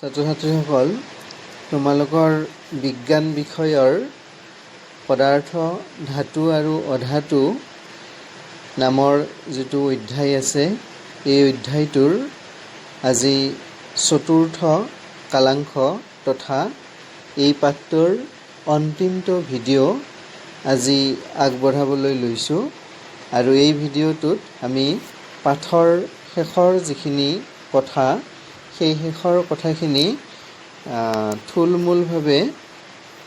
ছাত্ৰ ছাত্ৰীসকল তোমালোকৰ বিজ্ঞান বিষয়ৰ পদাৰ্থ ধাতু আৰু অধাতু নামৰ যিটো অধ্যায় আছে এই অধ্যায়টোৰ আজি চতুৰ্থ কালাংশ তথা এই পাঠটোৰ অন্তিমটো ভিডিঅ' আজি আগবঢ়াবলৈ লৈছোঁ আৰু এই ভিডিঅ'টোত আমি পাঠৰ শেষৰ যিখিনি কথা সেই শেষৰ কথাখিনি থুলমূলভাৱে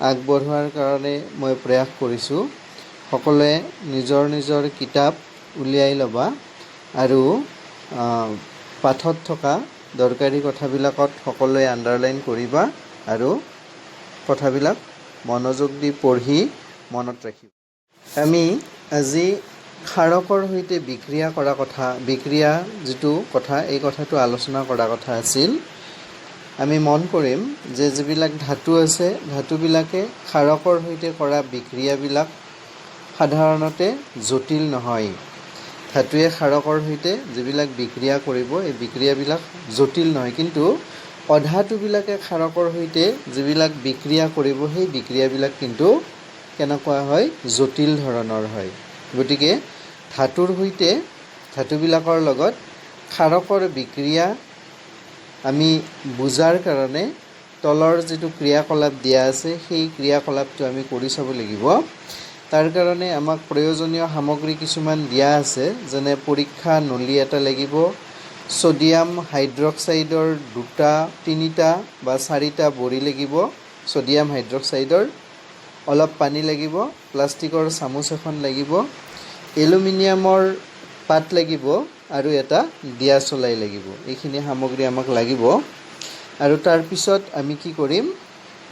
আগবঢ়োৱাৰ কাৰণে মই প্ৰয়াস কৰিছোঁ। সকলোৱে নিজৰ নিজৰ কিতাপ উলিয়াই ল'বা আৰু পাঠত থকা দৰকাৰী কথাবিলাকত সকলোৱে আণ্ডাৰলাইন কৰিবা আৰু কথাবিলাক মনোযোগ দি পঢ়ি মনত ৰাখিবা। আমি আজি ক্ষাৰকৰ সৈতে বিক্ৰিয়া কৰা কথা, বিক্ৰিয়া যিটো কথা এই কথাটো আলোচনা কৰা কথা আছিল। আমি মন কৰিম যে যিবিলাক ধাতু আছে ধাতুবিলাকে ক্ষাৰকৰ সৈতে কৰা বিক্ৰিয়াবিলাক সাধাৰণতে জটিল নহয়। ধাতুৱে ক্ষাৰকৰ সৈতে যিবিলাক বিক্ৰিয়া কৰিব এই বিক্ৰিয়াবিলাক জটিল নহয়, কিন্তু অধাতুবিলাকে ক্ষাৰকৰ সৈতে যিবিলাক বিক্ৰিয়া কৰিব সেই বিক্ৰিয়াবিলাক কিন্তু কেনেকুৱা হয়, জটিল ধৰণৰ হয়। গতিকে ধাতুৰ সৈতে ধাতুবিলাকৰ লগত ক্ষাৰকৰ বিক্ৰিয়া আমি বুজাৰ কাৰণে তলৰ যিটো ক্ৰিয়াকলাপ দিয়া আছে সেই ক্ৰিয়াকলাপটো আমি কৰি চাব লাগিব। তাৰ কাৰণে আমাক প্ৰয়োজনীয় সামগ্ৰী কিছুমান দিয়া আছে, যেনে পৰীক্ষা নলী এটা লাগিব, ছ'ডিয়াম হাইড্ৰক্সাইডৰ 2, 3 বা 4 বড়ি লাগিব, ছ'ডিয়াম হাইড্ৰক্সাইডৰ অলপ পানী লাগিব, প্লাষ্টিকৰ চামুচ এখন লাগিব, এলুমিনিয়ামৰ পাত লাগিব আৰু এটা দিয়াচলাই লাগিব। এইখিনি সামগ্ৰী আমাক লাগিব। আৰু তাৰপিছত আমি কি কৰিম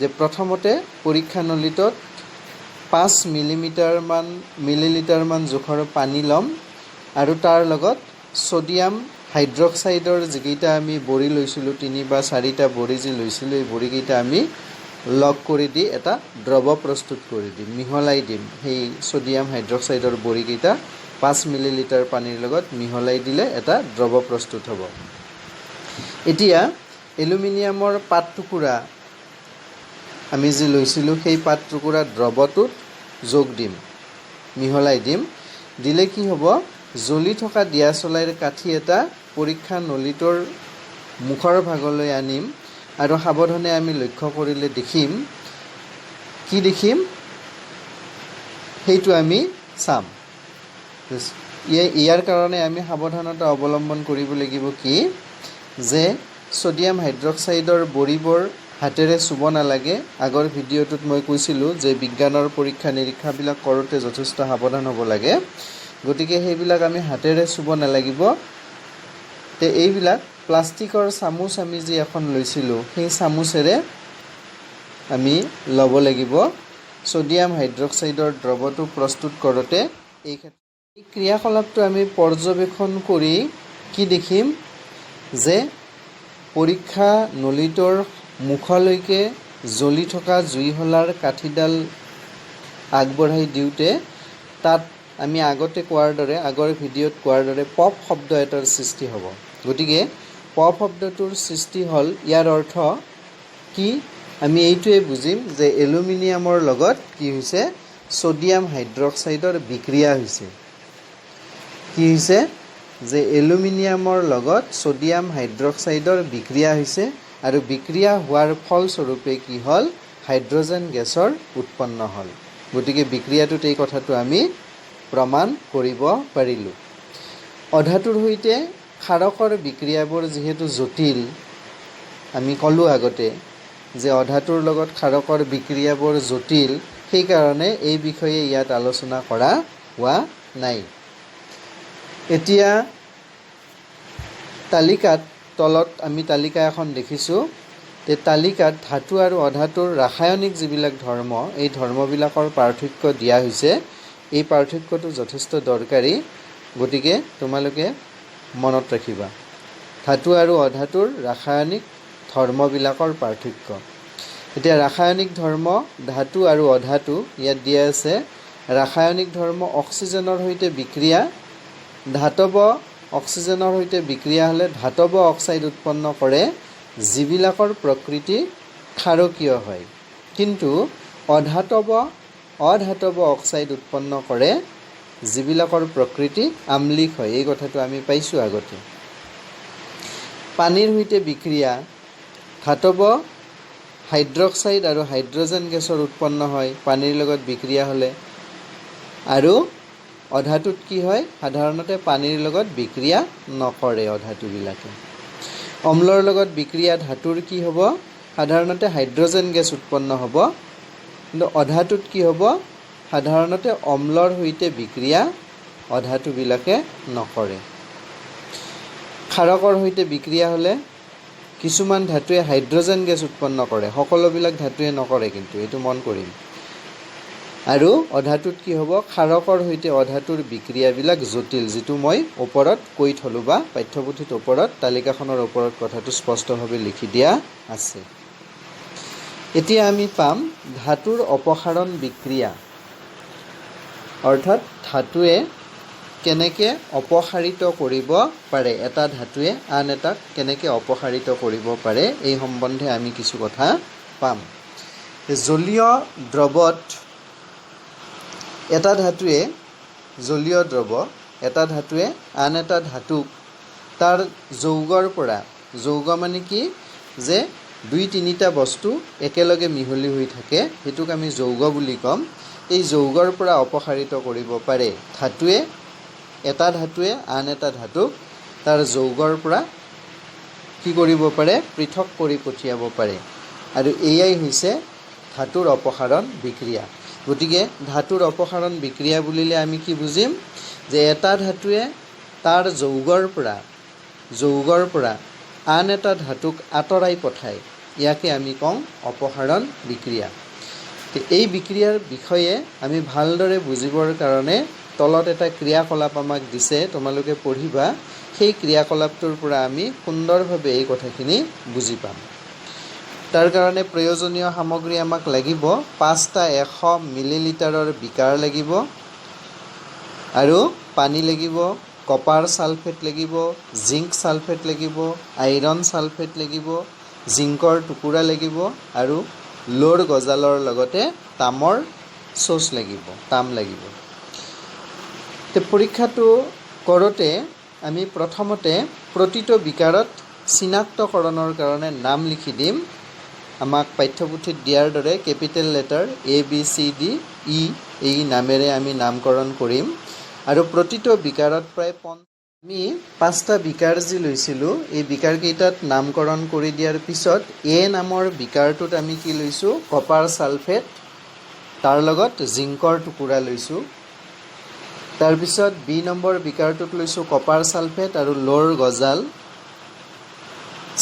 যে প্ৰথমতে পৰীক্ষা নলীটোত 5 মিলিলিটাৰমান জোখৰ পানী ল'ম আৰু তাৰ লগত ছ'ডিয়াম হাইড্ৰক্সাইডৰ যিকেইটা আমি বড়ি লৈছিলোঁ, 3 বা 4 বড়ি যি লৈছিলোঁ এই বড়িকেইটা আমি লগ কৰি দি এটা দ্ৰৱ প্ৰস্তুত কৰি দিম, মিহলাই দিম। সেই ছ'ডিয়াম হাইড্ৰক্সাইডৰ বড়িকেইটা 5 মিলিলিটাৰ পানীৰ লগত মিহলাই দিলে এটা দ্ৰৱ প্ৰস্তুত হ'ব। এতিয়া এলুমিনিয়ামৰ পাত টুকুৰা আমি যি লৈছিলোঁ সেই পাত টুকুৰা দ্ৰৱটোত যোগ দিম, মিহলাই দিম। দিলে কি হ'ব, জ্বলি থকা দিয়াচলাইৰ কাঠি এটা পৰীক্ষা নলীটোৰ মুখৰ ভাগলৈ আনিম আৰু সাৱধানে আমি লক্ষ্য কৰিলে দেখিম, কি দেখিম সেইটো আমি চাম। ইয়াৰ কাৰণে আমি সাৱধানতা অৱলম্বন কৰিব লাগিব কি যে ছ'ডিয়াম হাইড্ৰক্সাইডৰ বড়িবোৰ হাতেৰে চুব নালাগে। আগৰ ভিডিঅ'টোত মই কৈছিলোঁ যে বিজ্ঞানৰ পৰীক্ষা নিৰীক্ষাবিলাক কৰোঁতে যথেষ্ট সাৱধান হ'ব লাগে, গতিকে সেইবিলাক আমি হাতেৰে চুব নালাগিব। এইবিলাক প্লাষ্টিকৰ চামুচ আমি যি এখন লৈছিলোঁ সেই চামুচেৰে আমি ল'ব লাগিব। ছ'ডিয়াম হাইড্ৰক্সাইডৰ দ্ৰৱটো প্ৰস্তুত কৰোঁতে এই ক্ৰিয়াকলাপটো আমি পৰ্যবেক্ষণ কৰি কি দেখিম যে পৰীক্ষা নলীটোৰ মুখলৈকে জ্বলি থকা জুইশলাৰ কাঠিডাল আগবঢ়াই দিওঁতে তাত আমি আগতে কোৱাৰ দৰে, আগৰ ভিডিঅ'ত কোৱাৰ দৰে পপ শব্দ এটাৰ সৃষ্টি হ'ব। গতিকে পপ শব্দটোৰ সৃষ্টি হ'ল, ইয়াৰ অৰ্থ কি আমি এইটোৱে বুজিম যে এলুমিনিয়ামৰ লগত কি হৈছে, ছ'ডিয়াম হাইড্ৰক্সাইডৰ বিক্ৰিয়া হৈছে। কি হৈছে যে এলুমিনিয়ামৰ লগত ছ'ডিয়াম হাইড্ৰক্সাইডৰ বিক্ৰিয়া হৈছে আৰু বিক্ৰিয়া হোৱাৰ ফলস্বৰূপে কি হ'ল, হাইড্ৰজেন গেছৰ উৎপন্ন হ'ল। গতিকে বিক্ৰিয়াটোত এই কথাটো আমি প্ৰমাণ কৰিব পাৰিলোঁ। অধাতুৰ সৈতে ক্ষাৰকৰ বিক্ৰিয়াবোৰ যিহেতু জটিল, আমি ক'লোঁ আগতে যে অধাতুৰ লগত ক্ষাৰকৰ বিক্ৰিয়াবোৰ জটিল, সেইকাৰণে এই বিষয়ে ইয়াত আলোচনা কৰা হোৱা নাই। এতিয়া তালিকাত তলত আমি তালিকা এখন দেখিছোঁ। তালিকাত ধাতু আৰু অধাতুৰ ৰাসায়নিক যিবিলাক ধৰ্ম এই ধৰ্মবিলাকৰ পাৰ্থক্য দিয়া হৈছে। এই পাৰ্থক্যটো যথেষ্ট দৰকাৰী, গতিকে তোমালোকে মনত ৰাখিবা ধাতু আৰু অধাতুৰ ৰাসায়নিক ধৰ্মবিলাকৰ পাৰ্থক্য। এতিয়া ৰাসায়নিক ধৰ্ম ধাতু আৰু অধাতু ইয়াত দিয়া আছে। ৰাসায়নিক ধৰ্ম অক্সিজেনৰ সৈতে বিক্ৰিয়া, ধাতৱ অক্সিজেনৰ সৈতে বিক্ৰিয়া হ'লে ধাতৱ অক্সাইড উৎপন্ন কৰে যিবিলাকৰ প্ৰকৃতি ক্ষাৰকীয় হয়, কিন্তু অধাতৱ অক্সাইড উৎপন্ন কৰে যিবিলাকৰ প্ৰকৃতি আম্লিক হয়। এই কথাটো আমি পাইছোঁ আগতে। পানীৰ সৈতে বিক্ৰিয়া ধাতৱ হাইড্ৰক্সাইড আৰু হাইড্ৰজেন গেছৰ উৎপন্ন হয় পানীৰ লগত বিক্ৰিয়া হ'লে। আৰু অধাতুত কি হয়? সাধাৰণতে পানীৰ লগত বিক্ৰিয়া নকৰে অধাতুবিলাকে। অম্লৰ লগত বিক্ৰিয়া ধাতুৰ কি হ'ব? সাধাৰণতে হাইড্ৰজেন গেছ উৎপন্ন হ'ব। কিন্তু অধাতুত কি হ'ব? সাধাৰণতে অম্লৰ সৈতে বিক্ৰিয়া অধাতুবিলাকে নকৰে। ক্ষাৰকৰ সৈতে বিক্ৰিয়া হ'লে কিছুমান ধাতুৱে হাইড্ৰজেন গেছ উৎপন্ন কৰে, সকলোবিলাক ধাতুৱে নকৰে, কিন্তু এইটো মন কৰিম। আৰু অধাতুত কি হ'ব? ক্ষাৰকৰ সৈতে অধাতুৰ বিক্ৰিয়াবিলাক জটিল, যিটো মই ওপৰত কৈ থলোঁ বা পাঠ্যপুথিত ওপৰত তালিকাখনৰ ওপৰত কথাটো স্পষ্টভাৱে লিখি দিয়া আছে। এতিয়া আমি পাম ধাতুৰ অপসাৰণ বিক্ৰিয়া, অৰ্থাৎ ধাতুৱে কেনেকৈ অপসাৰিত কৰিব পাৰে, এটা ধাতুৱে আন এটাক কেনেকৈ অপসাৰিত কৰিব পাৰে, এই সম্বন্ধে আমি কিছু কথা পাম। জলীয় দ্ৰৱত এটা ধাতুৱে আন এটা ধাতুক তাৰ যৌগৰ পৰা, যৌগ মানে কি? যে 2-3টা বস্তু একেলগে মিহলি হৈ থাকে, সেইটোক আমি যৌগ বুলি ক'ম। এই যৌগৰ পৰা অপসাৰিত কৰিব পাৰে। এটা ধাতুৱে আন এটা ধাতুক তাৰ যৌগৰ পৰা কি কৰিব পাৰে? পৃথক কৰি পঠিয়াব পাৰে। আৰু এয়াই হৈছে ধাতুৰ অপসাৰণ বিক্ৰিয়া। গতিকে ধাতুৰ অপসাৰণ বিক্ৰিয়া বুলিলে আমি কি বুজিম? যে এটা ধাতুৱে তাৰ যৌগৰ পৰা আন এটা ধাতুক আঁতৰাই পঠায়, ইয়াকে আমি কওঁ অপসাৰণ বিক্ৰিয়া। এই বিক্ৰিয়াৰ বিষয়ে আমি ভালদৰে বুজিবৰ কাৰণে তলত এটা ক্ৰিয়াকলাপ আমাক দিছে, তোমালোকে পঢ়িবা। সেই ক্ৰিয়াকলাপটোৰ পৰা আমি সুন্দৰভাৱে এই কথাখিনি বুজি পাম। তাৰ কাৰণে প্ৰয়োজনীয় সামগ্ৰী আমাক লাগিব। 5টা 100 মিলিলিটাৰৰ বিকাৰ লাগিব, আৰু পানী লাগিব, কপাৰ ছালফেট লাগিব, জিংক ছালফেট লাগিব, আইৰণ ছালফেট লাগিব, জিংকৰ টুকুৰা লাগিব, আৰু লোৰ গজালৰ লগতে তামৰ চ'চ লাগিব, তাম লাগিব। পৰীক্ষাটো কৰোঁতে আমি প্ৰথমতে প্ৰতিটো বিকাৰত চিনাক্তকৰণৰ কাৰণে নাম লিখি দিম। আমাক পাঠ্যপুথিত দিয়াৰ দৰে কেপিটেল লেটাৰ ABCDE এই নামেৰে আমি নামকৰণ কৰিম। আৰু প্ৰতিটো বিকাৰত প্ৰায় আমি 5টা বিকাৰ যি লৈছিলোঁ, এই বিকাৰকেইটাত নামকৰণ কৰি দিয়াৰ পিছত A নামৰ বিকাৰটোত আমি কি লৈছোঁ? কপাৰ ছালফেট, তাৰ লগত জিংকৰ টুকুৰা লৈছোঁ। তাৰপিছত B নম্বৰ বিকাৰটোত লৈছোঁ কপাৰ ছালফেট আৰু লোৰ গজাল।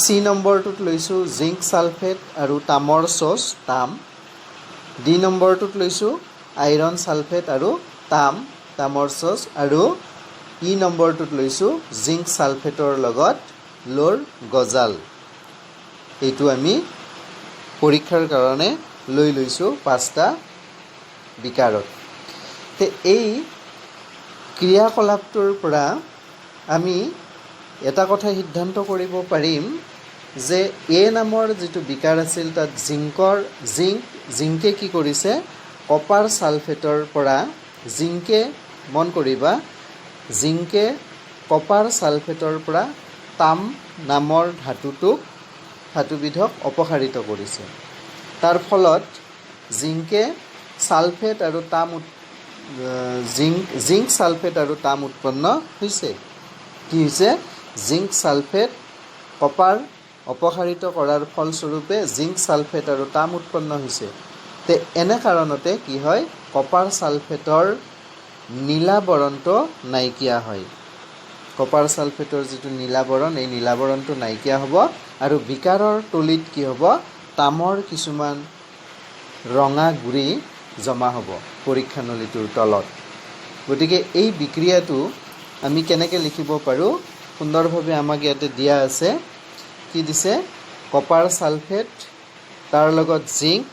C নম্বৰটোত লৈছোঁ জিংক ছালফেট আৰু তামৰ চ'চ, তাম। D নম্বৰটোত লৈছোঁ আইৰণ ছালফেট আৰু তামৰ চ'চ। আৰু E নম্বৰটোত লৈছোঁ জিংক ছালফেটৰ লগত লোৰ গজাল। এইটো আমি পৰীক্ষাৰ কাৰণে লৈছোঁ 5টা বিকাৰত। এই ক্ৰিয়াকলাপটোৰ পৰা আমি এটা কথা সিদ্ধান্ত কৰিব পাৰিম যে A নামৰ যিটো বিকাৰ আছিল, তাত জিংকে কি কৰিছে? কপাৰ ছালফেটৰ পৰা মন কৰিবা, জিংকে কপাৰ ছালফেটৰ পৰা তাম নামৰ ধাতুবিধক অপসাৰিত কৰিছে। তাৰ ফলত জিংকে ছালফেট আৰু জিংক ছালফেট আৰু তাম উৎপন্ন হৈছে। কি হৈছে? জিংক ছালফেট কপাৰ অপসাৰিত কৰাৰ ফলস্বৰূপে জিংক ছালফেট আৰু তাম উৎপন্ন হৈছে। এনে কাৰণতে কি হয়? কপাৰ ছালফেটৰ নীলাবৰণটো নাইকিয়া হয়। কপাৰ ছালফেটৰ যিটো নীলাবৰণ, এই নীলাবৰণটো নাইকিয়া হ'ব, আৰু বিকাৰৰ তলিত কি হ'ব? তামৰ কিছুমান ৰঙা গুৰি জমা হ'ব পৰীক্ষানলীটোৰ তলত। গতিকে এই বিক্ৰিয়াটো আমি কেনেকৈ লিখিব পাৰোঁ? সুন্দৰভাৱে আমাক ইয়াতে দিয়া আছে। কি দিছে? কপাৰ ছালফেট, তাৰ লগত জিংক,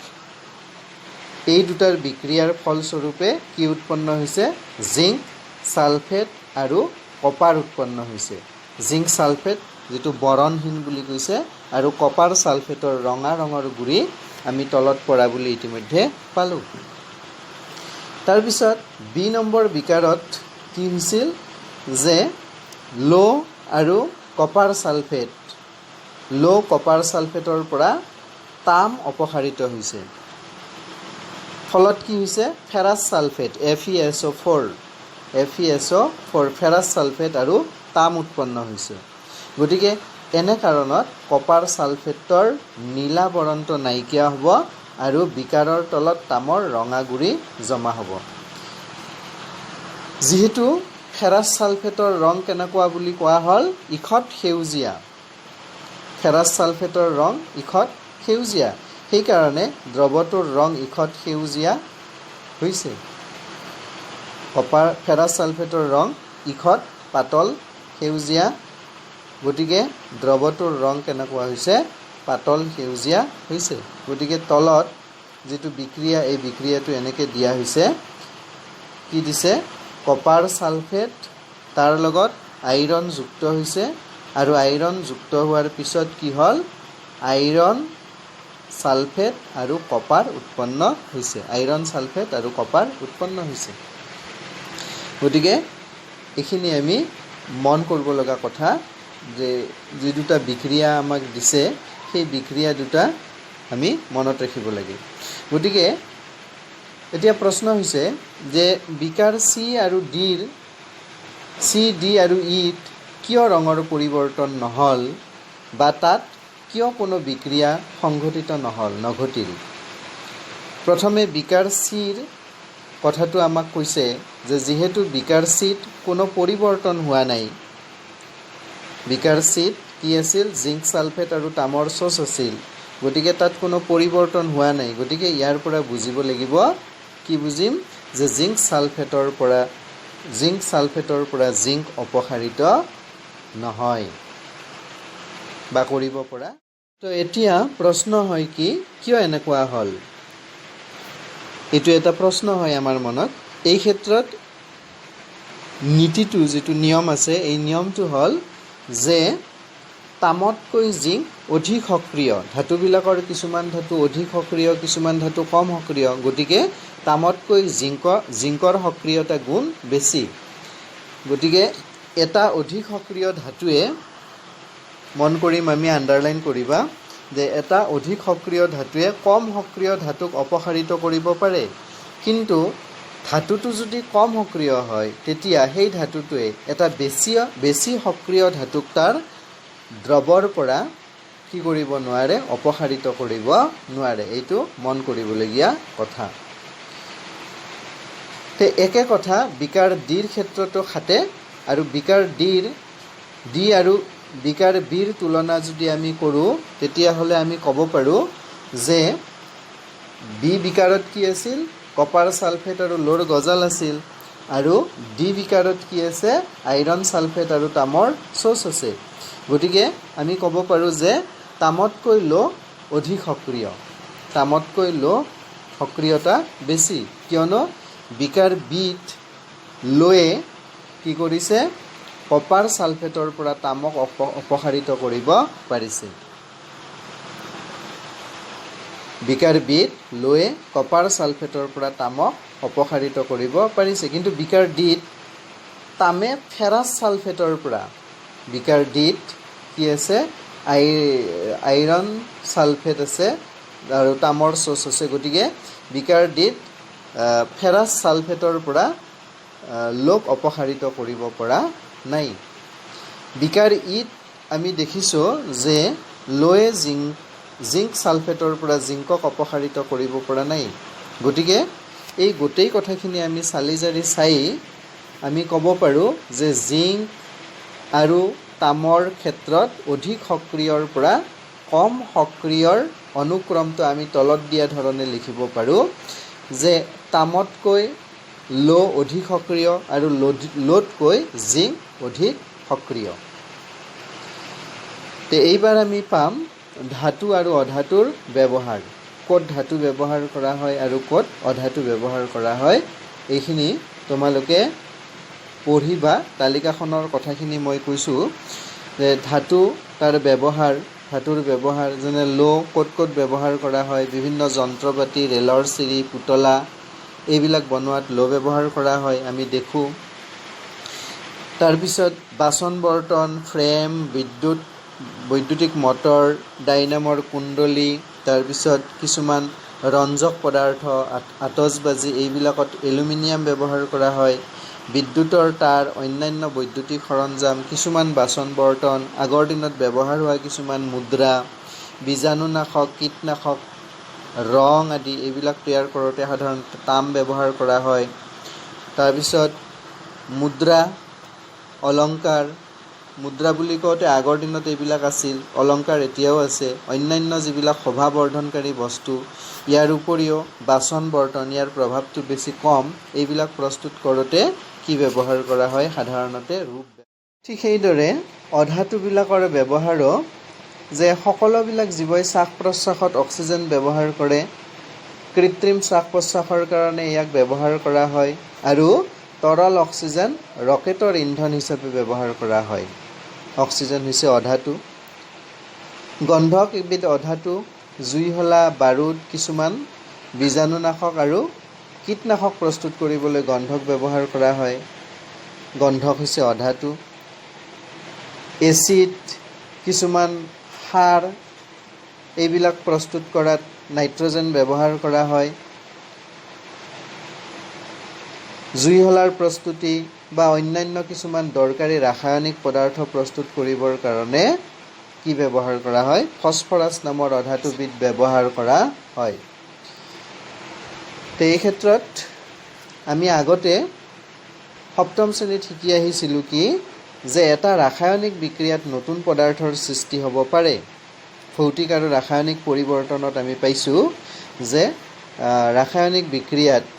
এই দুটাৰ বিক্ৰিয়াৰ ফলস্বৰূপে কি উৎপন্ন হৈছে? জিংক ছালফেট আৰু কপাৰ উৎপন্ন হৈছে। জিংক ছালফেট যিটো বৰণহীন বুলি কৈছে আৰু কপাৰ ছালফেটৰ ৰঙা ৰঙৰ গুড়ি আমি তলত পৰা বুলি ইতিমধ্যে পালোঁ। তাৰপিছত বি নম্বৰ বিকাৰত কি হৈছিল যে লো আৰু কপাৰ ছালফেট লো কপাৰ ছালফেটৰ পৰা তাম অপসাৰিত হৈছে। ফলত কি হৈছে ferrous sulphate FeSO4 ferrous sulphate আৰু তাম উৎপন্ন হৈছে। গতিকে এনে কাৰণত কপাৰ ছালফেটৰ নীলা বৰণটো নাইকিয়া হ'ব আৰু বিকাৰৰ তলত তামৰ ৰঙা গুড়ি জমা হ'ব। যিহেতু ফেৰাছ ছালফেটৰ ৰং কেনেকুৱা বুলি কোৱা হ'ল ইখত সেউজীয়া, ফেৰাছ ছালফেটৰ ৰং ইখত সেউজীয়া, সেইকাৰণে দ্ৰৱটোৰ ৰং ইখত সেউজীয়া হৈছে। ফেৰাছ ছালফেটৰ ৰং ইখত পাতল সেউজীয়া, গতিকে দ্ৰৱটোৰ ৰং কেনেকুৱা হৈছে পাতল সেউজীয়া হৈছে। গতিকে তলত যিটো বিক্ৰিয়া এই বিক্ৰিয়াটো এনেকৈ দিয়া হৈছে, কি দিছে কপাৰ ছালফেট তাৰ লগত আইৰণ যুক্ত হৈছে আৰু আইৰণ যুক্ত হোৱাৰ পিছত কি হ'ল আইৰণ ছালফেট আৰু কপাৰ উৎপন্ন হৈছে, আইৰণ ছালফেট আৰু কপাৰ উৎপন্ন হৈছে। গতিকে এইখিনি আমি মন কৰিব লগা কথা যে যি দুটা বিক্ৰিয়া আমাক দিছে সেই বিক্ৰিয়া দুটা আমি মনত ৰাখিব লাগে। গতিকে এতিয়া প্ৰশ্ন হৈছে যে বিকাৰ চি ডি আৰু ইত কিয় ৰঙৰ পৰিৱৰ্তন নহ'ল বা তাত কিয় কোনো বিক্ৰিয়া সংঘটিত নঘটিল। প্ৰথমে বিকাৰ চিৰ কথাটো আমাক কৈছে যে যিহেতু বিকাৰ চিত কোনো পৰিৱৰ্তন হোৱা নাই, বিকাৰ চিত কি আছিল জিংক ছালফেট আৰু তামৰ চ'চ আছিল, গতিকে তাত কোনো পৰিৱৰ্তন হোৱা নাই। গতিকে ইয়াৰ পৰা বুজিব লাগিব, কি বুজিম যে জিংক ছালফেটৰ পৰা জিংক অপসাৰিত নহয় বা কৰিব পৰা। তো এতিয়া প্ৰশ্ন হয় কি কিয় এনেকুৱা হ'ল, এইটো এটা প্ৰশ্ন হয় আমাৰ মনত। এই ক্ষেত্ৰত নীতিটো যিটো নিয়ম আছে এই নিয়মটো হ'ল যে তামতকৈ জিংক অধিক সক্ৰিয়, ধাতুবিলাকৰ কিছুমান ধাতু অধিক সক্ৰিয় কিছুমান ধাতু কম সক্ৰিয়, গতিকে তামতকৈ জিংকৰ সক্ৰিয়তা গুণ বেছি। গতিকে এটা অধিক সক্ৰিয় ধাতুৱে, মন কৰিম আমি আণ্ডাৰলাইন কৰিবা যে এটা অধিক সক্ৰিয় ধাতুৱে কম সক্ৰিয় ধাতুক অপসাৰিত কৰিব পাৰে, কিন্তু ধাতুটো যদি কম সক্ৰিয় হয় তেতিয়া সেই ধাতুটোৱে এটা বেছি সক্ৰিয় ধাতুক তাৰ দ্ৰৱৰ পৰা কি কৰিব নোৱাৰে অপসাৰিত কৰিব নোৱাৰে। এইটো মন কৰিবলগীয়া কথা। একে কথা বিকাৰ ডিৰ ক্ষেত্ৰতো খাটে আৰু বিকাৰ ডি আৰু বিকাৰ বিৰ তুলনা যদি আমি কৰোঁ তেতিয়াহ'লে আমি ক'ব পাৰোঁ যে বি বিকাৰত কি আছিল কপাৰ ছালফেট আৰু লোৰ গজাল আছিল আৰু ডি বিকাৰত কি আছে আইৰণ ছালফেট আৰু তামৰ চ'চ আছে। গতিকে আমি ক'ব পাৰোঁ যে তামতকৈ লো অধিক সক্ৰিয়, তামতকৈ লো সক্ৰিয়তা বেছি, কিয়নো বিকাৰ বিত লোৱে কি কৰিছে কপাৰ ছালফেটৰ পৰা তামক অপসাৰিত কৰিব পাৰিছে। বিকাৰ বিত লোৱে কপাৰ ছালফেটৰ পৰা তামক অপসাৰিত কৰিব পাৰিছে, কিন্তু বিকাৰ ডিত তামে ফেৰাছ ছালফেটৰ পৰা, বিকাৰ ডিত কি আছে আইৰণ ছালফেট আছে আৰু তামৰ চ'চ আছে, গতিকে বিকাৰ ডিত ফেৰাছ ছালফেটৰ পৰা লোক অপসাৰিত কৰিব পৰা নাই। বিকাৰ ইত আমি দেখিছোঁ যে লোৱে জিংক ছালফেটৰ পৰা জিংকক অপসাৰিত কৰিব পৰা নাই। গতিকে এই গোটেই কথাখিনি আমি চালি জাৰি চাই আমি ক'ব পাৰোঁ যে জিংক আৰু তামৰ ক্ষেত্ৰত অধিক সক্ৰিয়ৰ পৰা কম সক্ৰিয়ৰ অনুক্ৰমটো আমি তলত দিয়া ধৰণে লিখিব পাৰোঁ যে তামতকৈ লো অধিক সক্ৰিয় আৰু লোতকৈ জিংক অধিক সক্ৰিয়। এইবাৰ আমি পাম ধাতু আৰু অধাতুৰ ব্যৱহাৰ, ক'ত ধাতু ব্যৱহাৰ কৰা হয় আৰু ক'ত অধাতু ব্যৱহাৰ কৰা হয়, এইখিনি তোমালোকে পঢ়িবা। তালিকাখনৰ কথাখিনি মই কৈছোঁ যে ধাতু তাৰ ব্যৱহাৰ ধাতুৰ ব্যৱহাৰ যেনে লো ক'ত ব্যৱহাৰ কৰা হয় বিভিন্ন যন্ত্ৰপাতি ৰেলৰ চিৰি পুতলা এইবিলাক বনোৱাত লো ব্যৱহাৰ কৰা হয় আমি দেখোঁ তাৰপিছত বাচন বৰ্তন ফ্ৰেম বৈদ্যুতিক মটৰ ডাইনামৰ কুণ্ডলী তাৰপিছত কিছুমান ৰঞ্জক পদাৰ্থ আতচবাজি এইবিলাকত এলুমিনিয়াম ব্যৱহাৰ কৰা হয় বিদ্যুতৰ তাৰ অন্যান্য বৈদ্যুতিক সৰঞ্জাম কিছুমান বাচন বৰ্তন আগৰ দিনত ব্যৱহাৰ হোৱা কিছুমান মুদ্ৰা বীজাণুনাশক কীটনাশক ৰং আদি এইবিলাক তৈয়াৰ কৰোঁতে সাধাৰণতে তাম ব্যৱহাৰ কৰা হয় তাৰপিছত মুদ্ৰা অলংকাৰ মুদ্ৰা বুলি কওঁতে আগৰ দিনত এইবিলাক আছিল অলংকাৰ এতিয়াও আছে অন্যান্য যিবিলাক শোভা বৰ্ধনকাৰী বস্তু ইয়াৰ উপৰিও বাচন বৰ্তন ইয়াৰ প্ৰভাৱটো বেছি কম এইবিলাক প্ৰস্তুত কৰোঁতে কি ব্যৱহাৰ কৰা হয় সাধাৰণতে ৰূপ ঠিক সেইদৰে অধাতুবিলাকৰ ব্যৱহাৰো যে সকলোবিলাক জীৱই শ্বাস প্ৰশ্বাসত অক্সিজেন ব্যৱহাৰ কৰে কৃত্ৰিম শ্বাস প্ৰশ্বাসৰ কাৰণে ইয়াক ব্যৱহাৰ কৰা হয় আৰু তৰল অক্সিজেন ৰকেটৰ ইন্ধন হিচাপে ব্যৱহাৰ কৰা হয় অক্সিজেন হৈছে অধাতু গন্ধক এবিধ অধাতু জুইহলা বাৰুদ কিছুমান বীজাণুনাশক আৰু কীটনাশক প্ৰস্তুত কৰিবলৈ গন্ধক ব্যৱহাৰ কৰা হয় গন্ধক হৈছে অধাতু এচিড কিছুমান সাৰ এইবিলাক প্ৰস্তুত কৰাত নাইট্ৰজেন ব্যৱহাৰ কৰা হয় জুইহলাৰ প্ৰস্তুতি বা অন্যান্য কিছুমান দৰকাৰী ৰাসায়নিক পদাৰ্থ প্ৰস্তুত কৰিবৰ কাৰণে কি ব্যৱহাৰ কৰা হয় ফসফৰাছ নামৰ অধাতুবিধ ব্যৱহাৰ কৰা হয় এই ক্ষেত্ৰত আমি আগতে সপ্তম শ্ৰেণীত শিকি আহিছিলোঁ কি যে এটা ৰাসায়নিক বিক্ৰিয়াত নতুন পদাৰ্থৰ সৃষ্টি হ'ব পাৰে ভৌতিক আৰু ৰাসায়নিক পৰিৱৰ্তনত আমি পাইছোঁ যে ৰাসায়নিক বিক্ৰিয়াত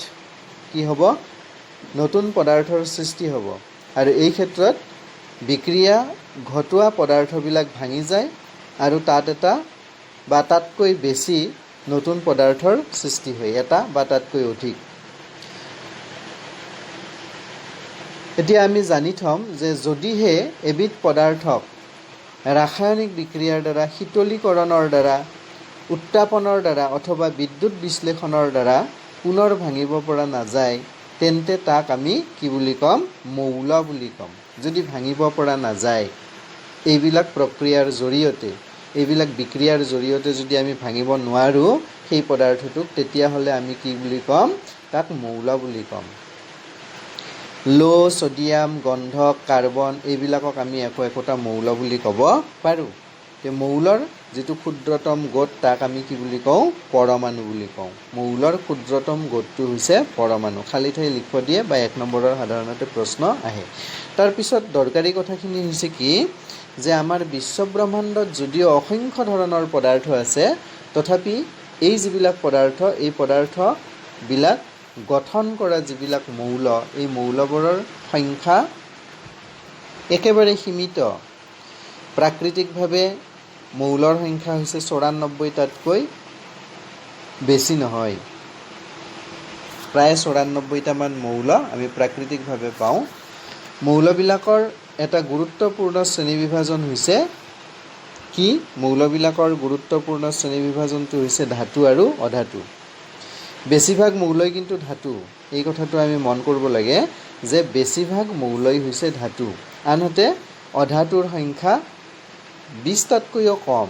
কি হ'ব নতুন পদাৰ্থৰ সৃষ্টি হ'ব আৰু এই ক্ষেত্ৰত বিক্ৰিয়া ঘটোৱা পদাৰ্থবিলাক ভাঙি যায় আৰু তাত এটা বা তাতকৈ বেছি নতুন পদাৰ্থৰ সৃষ্টি হয় এটা বা তাতকৈ অধিক এতিয়া আমি জানি থম যে যদিহে এবিধ পদাৰ্থক ৰাসায়নিক বিক্ৰিয়াৰ দ্বাৰা শীতলীকৰণৰ দ্বাৰা উত্তাপনৰ দ্বাৰা অথবা বিদ্যুৎ বিশ্লেষণৰ দ্বাৰা পুনৰ ভাঙিব পৰা নাযায় তেন্তে তাক আমি কি বুলি ক'ম মৌল বুলি ক'ম যদি ভাঙিব পৰা নাযায় এইবিলাক প্ৰক্ৰিয়াৰ জৰিয়তে এইবিলাক বিক্ৰিয়াৰ জৰিয়তে যদি আমি ভাঙিব নোৱাৰোঁ সেই পদাৰ্থটোক তেতিয়াহ'লে আমি কি বুলি ক'ম তাক মৌল বুলি ক'ম লো সোডিয়াম গন্ধক কাৰ্বন এইবিলাকক আমি একোটা মৌল বুলি ক'ব পাৰোঁ তে মৌলৰ যেটো ক্ষুদ্ৰতম গোট তাক আমি কি বুলি কওঁ পৰমাণু বুলি কওঁ মৌলৰ ক্ষুদ্ৰতম গোটটো হৈছে পৰমাণু খালি ঠাই লিখিব দিয়ে বা 1 নম্বৰৰ সাধাৰণতে প্ৰশ্ন আহে তাৰ পিছত দৰকাৰী কথাখিনি হৈছে কি যে আমাৰ বিশ্ব ব্ৰহ্মাণ্ডত যদিও অসংখ্য ধৰণৰ পদাৰ্থ আছে তথাপি এই যিবিলাক পদাৰ্থ এই পদাৰ্থবিলাক গঠন কৰা যিবিলাক মৌল এই মৌলবোৰৰ সংখ্যা একেবাৰে সীমিত প্ৰাকৃতিকভাৱে মৌলৰ সংখ্যা হৈছে 94টাতকৈ বেছি নহয় প্ৰায় 94টামান মৌল আমি প্ৰাকৃতিকভাৱে পাওঁ মৌলবিলাকৰ এটা গুৰুত্বপূৰ্ণ শ্ৰেণীবিভাজন হৈছে কি মৌলবিলাকৰ গুৰুত্বপূৰ্ণ শ্ৰেণীবিভাজনটো হৈছে ধাতু আৰু অধাতু বেছিভাগ মৌলই কিন্তু ধাতু এই কথাটো আমি মন কৰিব লাগে যে বেছিভাগ মৌলই হৈছে ধাতু আনহাতে অধাতুৰ সংখ্যা 20টাতকৈও কম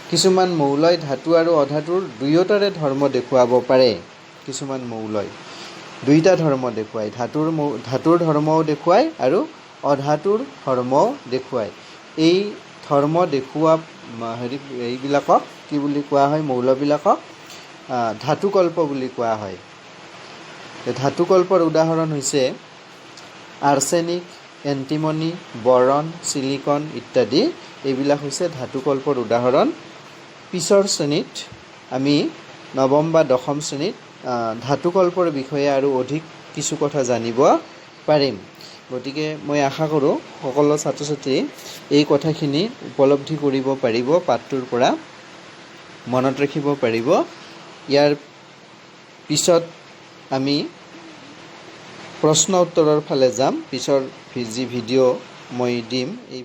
কিছুমান মৌলই ধাতু আৰু অধাতুৰ দুয়োটাৰে ধৰ্ম দেখুৱাব পাৰে কিছুমান মৌলই দুইটা ধৰ্ম দেখুৱায় ধাতুৰ ধৰ্মও দেখুৱায় আৰু অধাতুৰ ধৰ্মও দেখুৱায় এই ধৰ্ম দেখুওৱা এইবিলাকক কি বুলি কোৱা হয় মৌলবিলাকক ধাতুকল্প বুলি কোৱা হয় ধাতুকল্পৰ উদাহৰণ হৈছে আৰ্ছেনিক এন্টিমনি বৰণ সিলিকন ইত্যাদি এইবিলাক হৈছে ধাতুকল্পৰ উদাহৰণ পিছৰ শ্ৰেণীত আমি নৱম বা দশম শ্ৰেণীত ধাতুকল্পৰ বিষয়ে আৰু অধিক কিছু কথা জানিব পাৰিম গতিকে মই আশা কৰোঁ সকলো ছাত্ৰ ছাত্ৰী এই কথাখিনি উপলব্ধি কৰিব পাৰিব পাঠটোৰ পৰা মনত ৰাখিব পাৰিব ইয়াৰ পিছত আমি প্ৰশ্ন উত্তৰৰ ফালে যাম পিছৰ যি ভিডিঅ' মই দিম এই